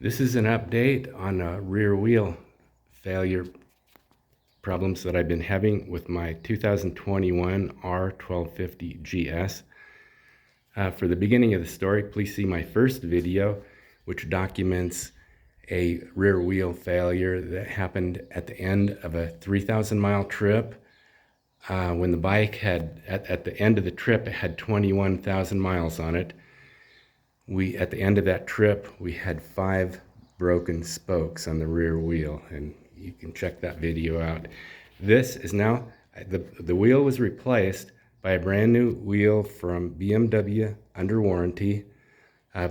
This is an update on rear wheel failure problems that I've been having with my 2021 R1250GS. For the beginning of the story, please see my first video, which documents a rear wheel failure that happened at the end of a 3,000-mile trip. When the bike had, at the end of the trip, it had 21,000 miles on it. At the end of that trip, we had 5 broken spokes on the rear wheel, and you can check that video out. This is now, the wheel was replaced by a brand new wheel from BMW under warranty.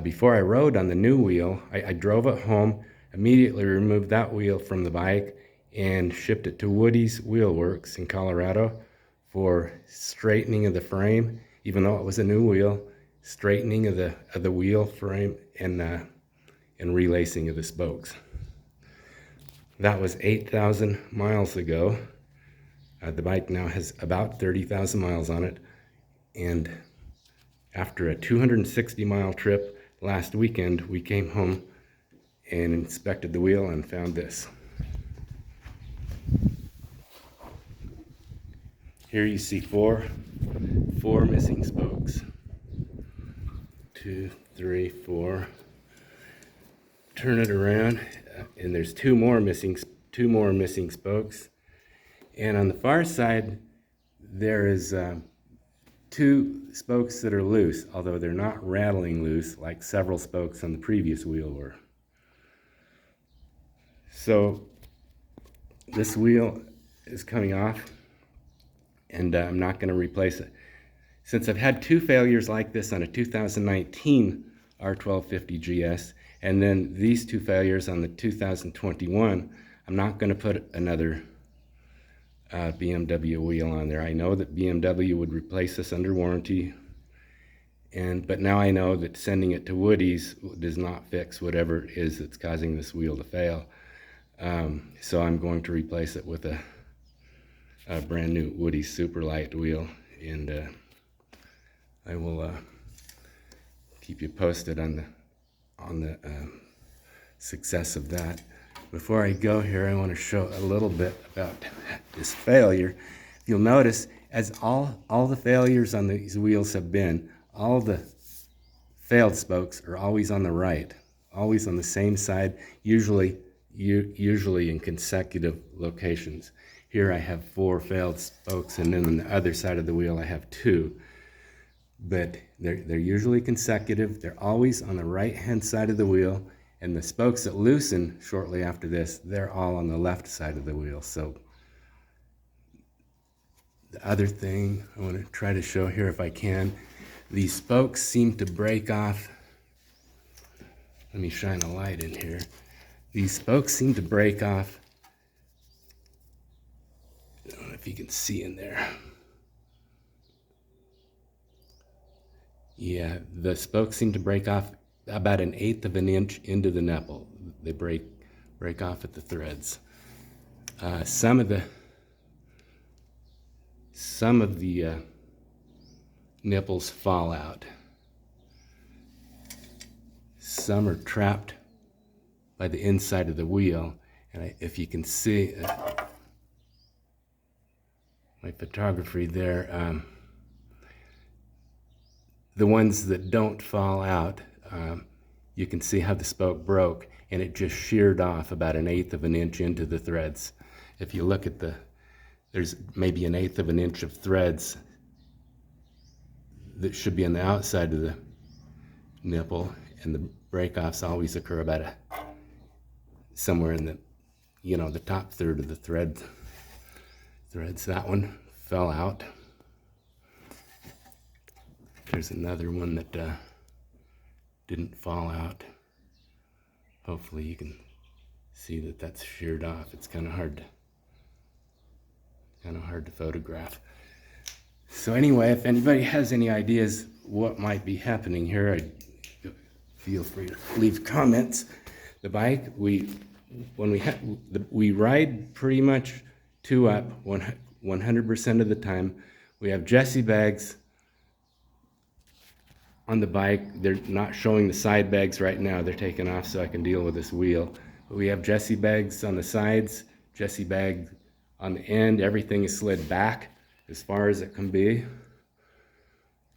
Before I rode on the new wheel, I drove it home, immediately removed that wheel from the bike, and shipped it to Woody's Wheel Works in Colorado for straightening of the frame, even though it was a new wheel. Straightening of the wheel frame and relacing of the spokes. That was 8,000 miles ago. The bike now has about 30,000 miles on it, and after a 260-mile trip last weekend, we came home and inspected the wheel and found this. Here you see four missing spokes. 2, 3, 4. Turn it around, and there's two more missing spokes. And on the far side, there is 2 spokes that are loose, although they're not rattling loose like several spokes on the previous wheel were. So this wheel is coming off, and I'm not going to replace it. Since I've had 2 failures like this on a 2019 R1250GS, and then these 2 failures on the 2021, I'm not going to put another BMW wheel on there. I know that BMW would replace this under warranty, but now I know that sending it to Woody's does not fix whatever it is that's causing this wheel to fail. So I'm going to replace it with a brand new Woody's super light wheel, and I will keep you posted on the success of that. Before I go here, I want to show a little bit about this failure. You'll notice, as all the failures on these wheels have been, all the failed spokes are always on the right, always on the same side, usually in consecutive locations. Here I have 4 failed spokes, and then on the other side of the wheel I have 2. But they're usually consecutive. They're always on the right-hand side of the wheel, and the spokes that loosen shortly after this, they're all on the left side of the wheel. So the other thing I want to try to show here if I can, these spokes seem to break off. Let me shine a light in here. These spokes seem to break off. I don't know if you can see in there. Yeah, the spokes seem to break off about 1/8 of an inch into the nipple. They break off at the threads. Some of the nipples fall out. Some are trapped by the inside of the wheel, and if you can see my photography there. The ones that don't fall out, you can see how the spoke broke, and it just sheared off about 1/8 of an inch into the threads. If you look at there's maybe 1/8 of an inch of threads that should be on the outside of the nipple, and the break-offs always occur about somewhere in the top third of the threads. That one fell out. There's another one that didn't fall out. Hopefully you can see that that's sheared off. It's kind of hard to photograph. So anyway, if anybody has any ideas what might be happening here, feel free to leave comments. The bike, we ride pretty much 2-up 100% of the time. We have Jesse bags on the bike. They're not showing the side bags right now. They're taken off so I can deal with this wheel. But we have Jesse bags on the sides, Jesse bag on the end. Everything is slid back as far as it can be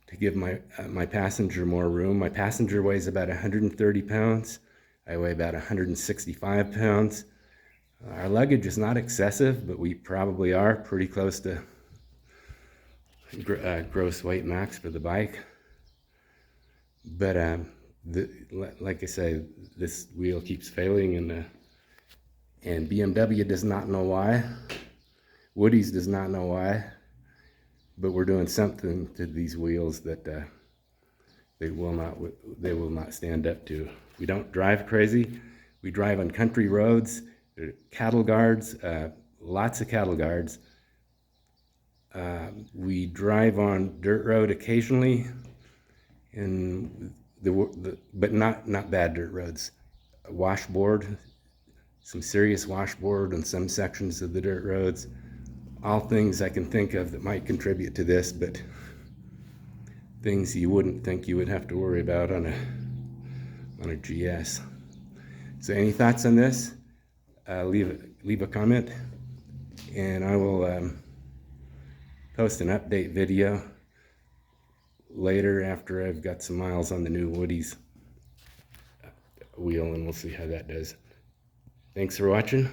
to give my passenger more room. My passenger weighs about 130 pounds. I weigh about 165 pounds. Our luggage is not excessive, but we probably are pretty close to gross weight max for the bike. But like I say, this wheel keeps failing, and BMW does not know why. Woody's does not know why. But we're doing something to these wheels that they will not stand up to. We don't drive crazy. We drive on country roads. There are cattle guards, lots of cattle guards. We drive on dirt road occasionally, but not bad dirt roads. Washboard, some serious washboard on some sections of the dirt roads. All things I can think of that might contribute to this, but things you wouldn't think you would have to worry about on a GS. So any thoughts on this? Leave a comment, and I will post an update video later after I've got some miles on the new Woody's wheel, and we'll see how that does. Thanks for watching.